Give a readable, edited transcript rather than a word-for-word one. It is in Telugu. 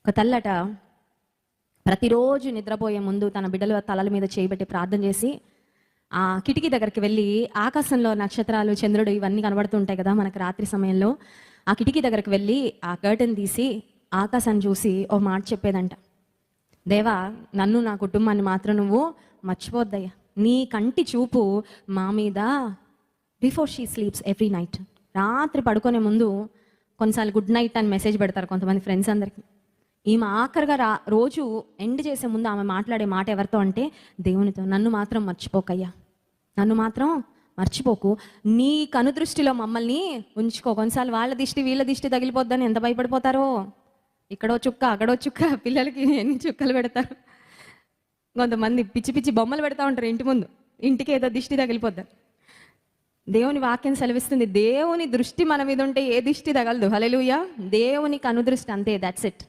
ఒక తల్లట ప్రతిరోజు నిద్రపోయే ముందు తన బిడ్డల తలల మీద చేయబెట్టి ప్రార్థన చేసి ఆ కిటికీ దగ్గరికి వెళ్ళి ఆకాశంలో నక్షత్రాలు, చంద్రుడు ఇవన్నీ కనబడుతుంటాయి కదా మనకు రాత్రి సమయంలో. ఆ కిటికీ దగ్గరికి వెళ్ళి ఆ కర్టెన్ తీసి ఆకాశాన్ని చూసి ఓ మాట చెప్పేదంట, దేవా నన్ను నా కుటుంబాన్ని మాత్రం నువ్వు మర్చిపోద్దయ్యా, నీ కంటి చూపు మా మీద before she sleeps every night. రాత్రి పడుకునే ముందు కొన్నిసార్లు గుడ్ నైట్ అని మెసేజ్ పెడతారు కొంతమంది ఫ్రెండ్స్ అందరికీ. ఈమె ఆఖరిగా రోజు ఎండ్ చేసే ముందు ఆమె మాట్లాడే మాట ఎవరితో అంటే దేవునితో, నన్ను మాత్రం మర్చిపోకయ్యా, నన్ను మాత్రం మర్చిపోకు, నీ కనుదృష్టిలో మమ్మల్ని ఉంచుకో. కొన్నిసార్లు వాళ్ళ దిష్టి వీళ్ళ దిష్టి తగిలిపోద్దని ఎంత భయపడిపోతారో. ఇక్కడో చుక్క అక్కడో చుక్క, పిల్లలకి ఎన్ని చుక్కలు పెడతారు. కొంతమంది పిచ్చి పిచ్చి బొమ్మలు పెడతా ఉంటారు ఇంటి ముందు, ఇంటికి ఏదో దిష్టి తగిలిపోద్దారు. దేవుని వాక్యం సెలవిస్తుంది, దేవుని దృష్టి మన మీద ఉంటే ఏ దిష్టి తగలదు. హల్లెలూయా. దేవుని కనుదృష్టి అంతే, దట్స్ ఇట్.